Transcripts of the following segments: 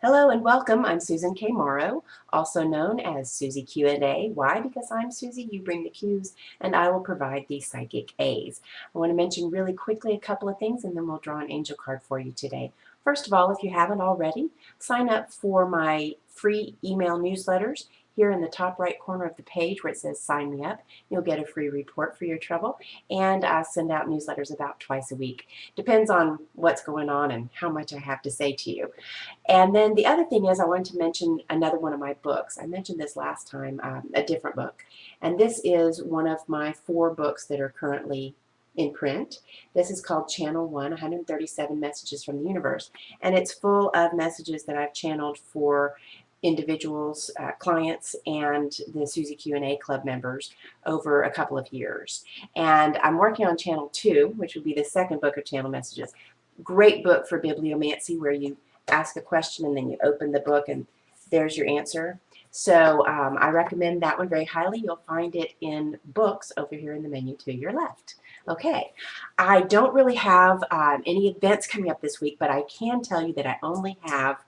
Hello and welcome. I'm Susan K. Morrow, also known as Susie Q&A. Why? Because I'm Susie, you bring the Q's, and I will provide the psychic A's. I want to mention really quickly a couple of things, and then we'll draw an angel card for you today. First of all, if you haven't already, sign up for my free email newsletters. Here in the top right corner of the page where it says sign me up, you'll get a free report for your trouble, and I send out newsletters about twice a week. Depends on what's going on and how much I have to say to you. And then the other thing is I wanted to mention another one of my books. I mentioned this last time, a different book. And this is one of my 4 books that are currently in print. This is called Channel 1, 137 Messages from the Universe. And it's full of messages that I've channeled for individuals, clients, and the Susie Q&A Club members over a couple of years. And I'm working on Channel 2, which would be the second book of channel messages. Great book for bibliomancy, where you ask a question and then you open the book and there's your answer. So I recommend that one very highly. You'll find it in books over here in the menu to your left. Okay, I don't really have any events coming up this week, but I can tell you that I only have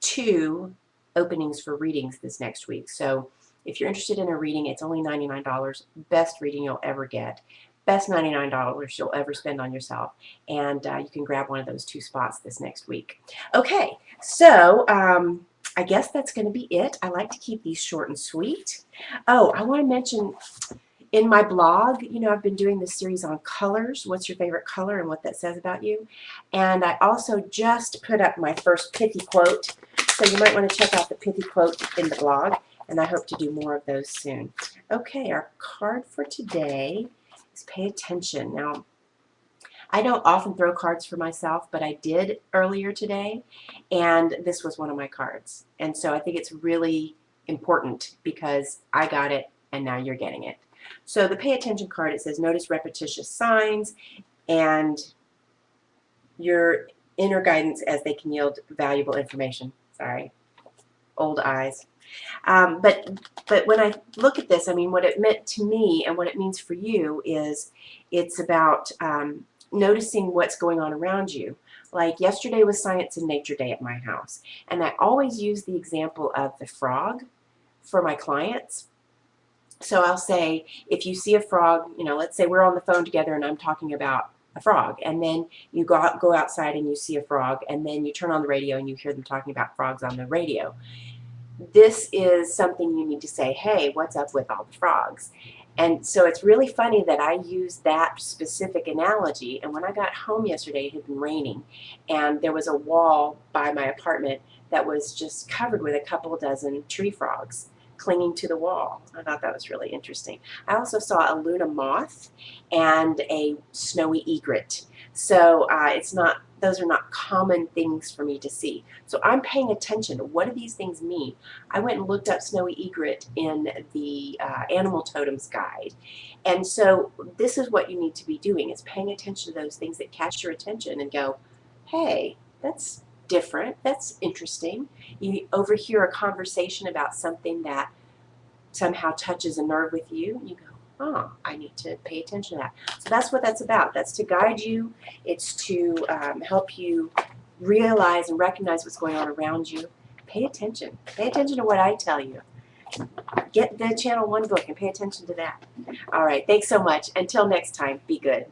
2 openings for readings this next week. So if you're interested in a reading, it's only $99. Best reading you'll ever get. Best $99 you'll ever spend on yourself, and you can grab one of those 2 spots this next week. Okay, so I guess that's going to be it. I like to keep these short and sweet. Oh, I want to mention in my blog, you know, I've been doing this series on colors. What's your favorite color and what that says about you? And I also just put up my first pithy quote, so you might want to check out the pithy quote in the blog, and I hope to do more of those soon. Okay, our card for today is pay attention. Now, I don't often throw cards for myself, but I did earlier today, and this was one of my cards. And so I think it's really important because I got it and now you're getting it. So the pay attention card, it says notice repetitious signs and your inner guidance as they can yield valuable information. Sorry, old eyes. But when I look at this, I mean, what it meant to me and what it means for you is it's about noticing what's going on around you. Like yesterday was Science and Nature Day at my house, and I always use the example of the frog for my clients. So I'll say, if you see a frog, you know, let's say we're on the phone together and I'm talking about a frog, and then you go outside and you see a frog, and then you turn on the radio and you hear them talking about frogs on the radio. This is something you need to say, hey, what's up with all the frogs? And so it's really funny that I used that specific analogy, and when I got home yesterday it had been raining, and there was a wall by my apartment that was just covered with a couple dozen tree frogs clinging to the wall. I thought that was really interesting. I also saw a Luna moth and a snowy egret. So those are not common things for me to see. So I'm paying attention to what do these things mean. I went and looked up snowy egret in the Animal Totems Guide. And so this is what you need to be doing, is paying attention to those things that catch your attention and go, hey, that's different, that's interesting. You overhear a conversation about something that somehow touches a nerve with you, and you go, oh, I need to pay attention to that. So that's what that's about. That's to guide you. It's to help you realize and recognize what's going on around you. Pay attention. Pay attention to what I tell you. Get the Channel 1 book and pay attention to that. All right, thanks so much. Until next time, be good.